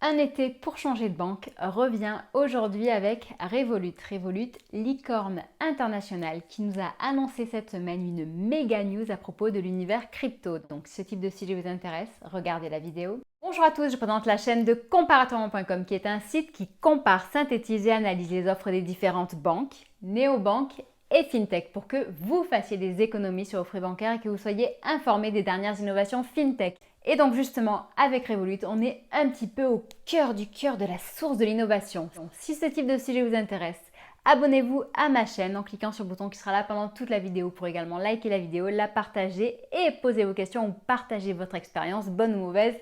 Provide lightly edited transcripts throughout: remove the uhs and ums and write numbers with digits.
Un été pour changer de banque revient aujourd'hui avec Revolut. Revolut, licorne internationale qui nous a annoncé cette semaine une méga news à propos de l'univers crypto. Donc si ce type de sujet vous intéresse, regardez la vidéo. Bonjour à tous, je présente la chaîne de comparativement.com qui est un site qui compare, synthétise et analyse les offres des différentes banques, néobanques et fintech pour que vous fassiez des économies sur vos frais bancaires et que vous soyez informés des dernières innovations fintech. Et donc justement, avec Revolut, on est un petit peu au cœur de la source de l'innovation. Donc, si ce type de sujet vous intéresse, abonnez-vous à ma chaîne en cliquant sur le bouton qui sera là pendant toute la vidéo pour également liker la vidéo, la partager et poser vos questions ou partager votre expérience, bonne ou mauvaise.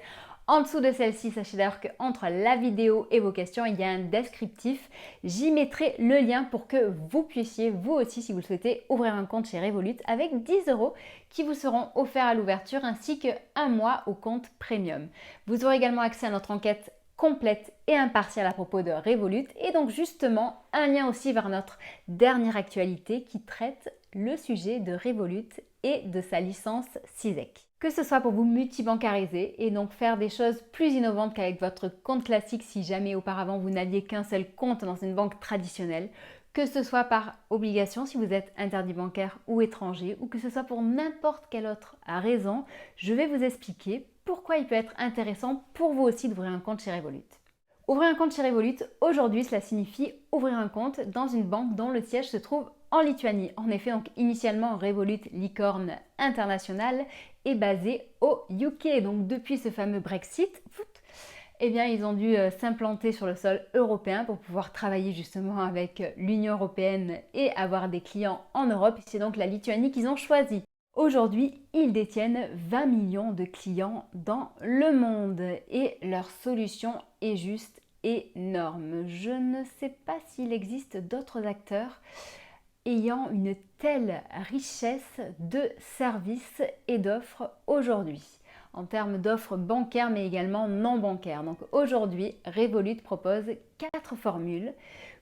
En dessous de celle-ci, sachez d'ailleurs qu'entre la vidéo et vos questions, il y a un descriptif. J'y mettrai le lien pour que vous puissiez, vous aussi, si vous le souhaitez, ouvrir un compte chez Revolut avec 10 € qui vous seront offerts à l'ouverture ainsi qu'un mois au compte premium. Vous aurez également accès à notre enquête complète et impartiale à propos de Revolut et donc justement un lien aussi vers notre dernière actualité qui traite le sujet de Revolut et de sa licence CISEC. Que ce soit pour vous multibancariser et donc faire des choses plus innovantes qu'avec votre compte classique si jamais auparavant vous n'aviez qu'un seul compte dans une banque traditionnelle, que ce soit par obligation si vous êtes interdit bancaire ou étranger, ou que ce soit pour n'importe quelle autre raison, je vais vous expliquer pourquoi il peut être intéressant pour vous aussi d'ouvrir un compte chez Revolut. Ouvrir un compte chez Revolut, aujourd'hui, cela signifie ouvrir un compte dans une banque dont le siège se trouve en Lituanie. En effet, donc initialement, Revolut, licorne internationale, est basée au UK. Donc depuis ce fameux Brexit, eh bien, ils ont dû s'implanter sur le sol européen pour pouvoir travailler justement avec l'Union européenne et avoir des clients en Europe. C'est donc la Lituanie qu'ils ont choisi. Aujourd'hui, ils détiennent 20 millions de clients dans le monde et leur solution est juste énorme. Je ne sais pas s'il existe d'autres acteurs ayant une telle richesse de services et d'offres aujourd'hui, en termes d'offres bancaires mais également non bancaires. Donc aujourd'hui, Revolut propose 4 formules,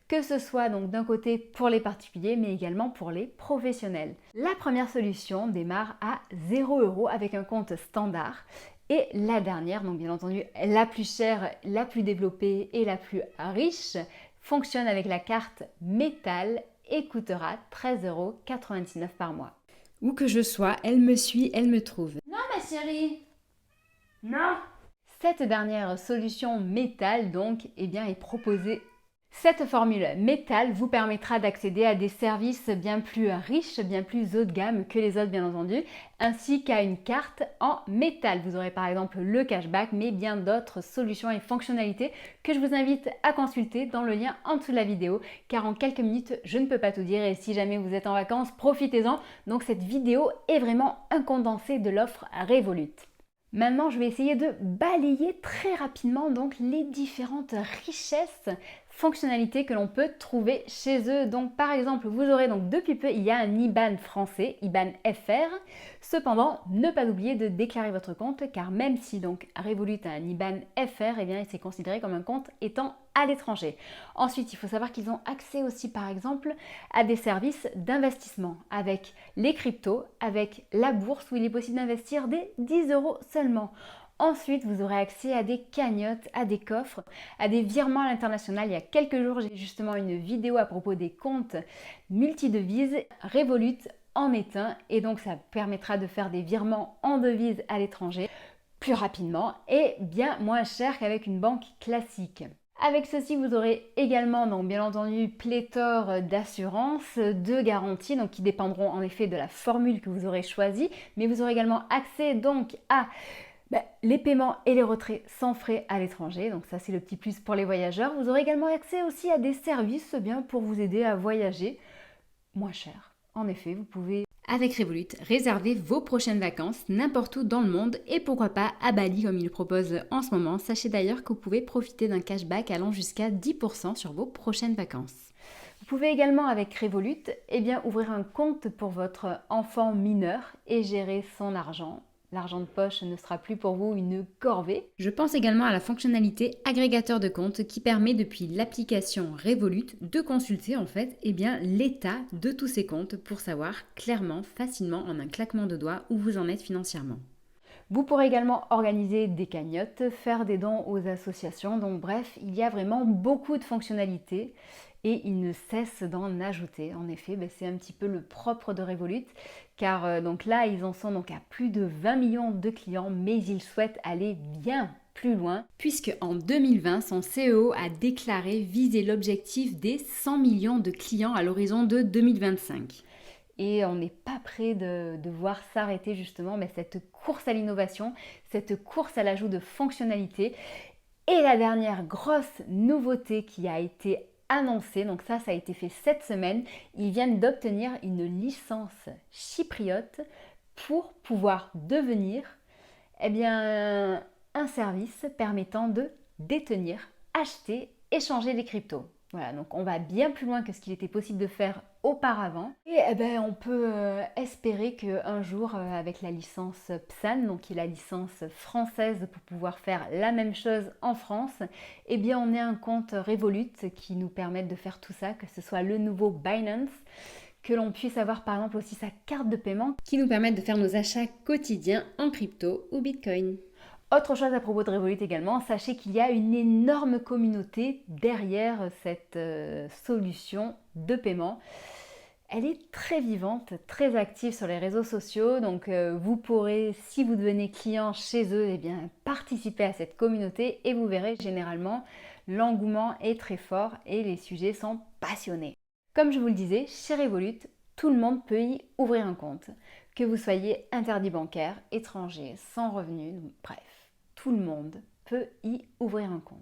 que ce soit donc d'un côté pour les particuliers mais également pour les professionnels. La première solution démarre à 0 € avec un compte standard. Et la dernière, donc bien entendu la plus chère, la plus développée et la plus riche, fonctionne avec la carte métal et coûtera 13,99 € par mois. Où que je sois, elle me suit, elle me trouve. Non ma chérie, non. Cette dernière solution métal donc est proposée. Cette formule métal vous permettra d'accéder à des services bien plus riches, bien plus haut de gamme que les autres bien entendu, ainsi qu'à une carte en métal. Vous aurez par exemple le cashback, mais bien d'autres solutions et fonctionnalités que je vous invite à consulter dans le lien en dessous de la vidéo, car en quelques minutes, je ne peux pas tout dire et si jamais vous êtes en vacances, profitez-en. Donc cette vidéo est vraiment un condensé de l'offre Revolut. Maintenant, je vais essayer de balayer très rapidement donc les différentes richesses, fonctionnalités que l'on peut trouver chez eux. Donc par exemple, vous aurez donc depuis peu, il y a un IBAN français, IBAN FR. Cependant, ne pas oublier de déclarer votre compte car même si donc Revolut a un IBAN FR, eh bien c'est considéré comme un compte étant à l'étranger. Ensuite, il faut savoir qu'ils ont accès aussi par exemple à des services d'investissement avec les cryptos, avec la bourse où il est possible d'investir des 10 € seulement. Ensuite, vous aurez accès à des cagnottes, à des coffres, à des virements à l'international. Il y a quelques jours, j'ai justement une vidéo à propos des comptes multidevises. Revolut en est un et donc ça permettra de faire des virements en devises à l'étranger plus rapidement et bien moins cher qu'avec une banque classique. Avec ceci, vous aurez également, donc bien entendu, pléthore d'assurances, de garanties, donc qui dépendront en effet de la formule que vous aurez choisie, mais vous aurez également accès donc à les paiements et les retraits sans frais à l'étranger, donc ça c'est le petit plus pour les voyageurs. Vous aurez également accès aussi à des services bien pour vous aider à voyager moins cher. En effet, vous pouvez avec Revolut réserver vos prochaines vacances n'importe où dans le monde et pourquoi pas à Bali comme il le propose en ce moment. Sachez d'ailleurs que vous pouvez profiter d'un cashback allant jusqu'à 10% sur vos prochaines vacances. Vous pouvez également avec Revolut ouvrir un compte pour votre enfant mineur et gérer son argent. L'argent de poche ne sera plus pour vous une corvée. Je pense également à la fonctionnalité agrégateur de comptes qui permet depuis l'application Revolut de consulter l'état de tous ces comptes pour savoir clairement, facilement, en un claquement de doigts où vous en êtes financièrement. Vous pourrez également organiser des cagnottes, faire des dons aux associations. Donc bref, il y a vraiment beaucoup de fonctionnalités et ils ne cessent d'en ajouter. En effet, c'est un petit peu le propre de Revolut car donc là, ils en sont donc à plus de 20 millions de clients, mais ils souhaitent aller bien plus loin, puisque en 2020, son CEO a déclaré viser l'objectif des 100 millions de clients à l'horizon de 2025. Et on n'est pas prêt de voir s'arrêter justement cette course à l'innovation, cette course à l'ajout de fonctionnalités. Et la dernière grosse nouveauté qui a été annoncée, donc ça a été fait cette semaine, ils viennent d'obtenir une licence chypriote pour pouvoir devenir un service permettant de détenir, acheter, échanger des cryptos. Voilà, donc on va bien plus loin que ce qu'il était possible de faire auparavant. Et on peut espérer qu'un jour, avec la licence PSAN, donc qui est la licence française pour pouvoir faire la même chose en France, on ait un compte Revolut qui nous permette de faire tout ça, que ce soit le nouveau Binance, que l'on puisse avoir par exemple aussi sa carte de paiement qui nous permette de faire nos achats quotidiens en crypto ou Bitcoin. Autre chose à propos de Revolut également, sachez qu'il y a une énorme communauté derrière cette solution de paiement. Elle est très vivante, très active sur les réseaux sociaux, donc vous pourrez, si vous devenez client chez eux, participer à cette communauté et vous verrez généralement l'engouement est très fort et les sujets sont passionnés. Comme je vous le disais, chez Revolut, tout le monde peut y ouvrir un compte. Que vous soyez interdit bancaire, étranger, sans revenu, bref, tout le monde peut y ouvrir un compte.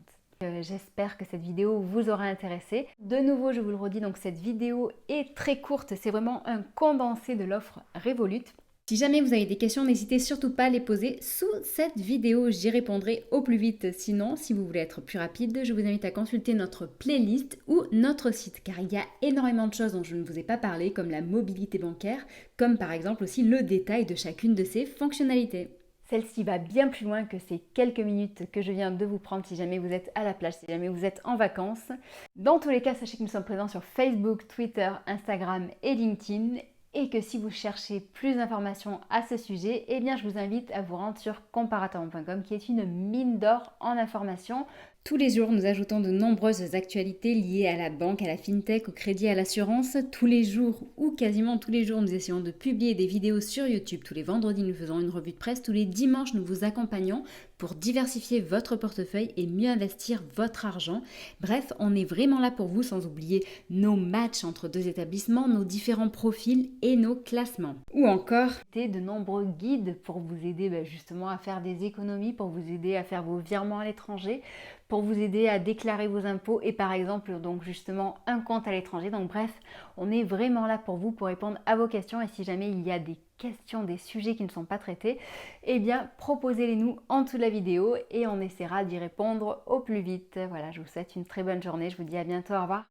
J'espère que cette vidéo vous aura intéressé. De nouveau, je vous le redis, donc cette vidéo est très courte, c'est vraiment un condensé de l'offre Revolut. Si jamais vous avez des questions, n'hésitez surtout pas à les poser sous cette vidéo, j'y répondrai au plus vite. Sinon, si vous voulez être plus rapide, je vous invite à consulter notre playlist ou notre site, car il y a énormément de choses dont je ne vous ai pas parlé, comme la mobilité bancaire, comme par exemple aussi le détail de chacune de ces fonctionnalités. Celle-ci va bien plus loin que ces quelques minutes que je viens de vous prendre si jamais vous êtes à la plage, si jamais vous êtes en vacances. Dans tous les cas, sachez que nous sommes présents sur Facebook, Twitter, Instagram et LinkedIn. Et que si vous cherchez plus d'informations à ce sujet, je vous invite à vous rendre sur comparator.com qui est une mine d'or en informations. Tous les jours, nous ajoutons de nombreuses actualités liées à la banque, à la fintech, au crédit, à l'assurance. Tous les jours ou quasiment tous les jours, nous essayons de publier des vidéos sur YouTube. Tous les vendredis, nous faisons une revue de presse. Tous les dimanches, nous vous accompagnons pour diversifier votre portefeuille et mieux investir votre argent. Bref, on est vraiment là pour vous, sans oublier nos matchs entre deux établissements, nos différents profils et nos classements. Ou encore de nombreux guides pour vous aider justement à faire des économies, pour vous aider à faire vos virements à l'étranger, pour vous aider à déclarer vos impôts et par exemple donc justement un compte à l'étranger. Donc bref, on est vraiment là pour vous, pour répondre à vos questions, et si jamais il y a des questions, des sujets qui ne sont pas traités, proposez-les nous en dessous de la vidéo et on essaiera d'y répondre au plus vite. Voilà, je vous souhaite une très bonne journée, je vous dis à bientôt, au revoir.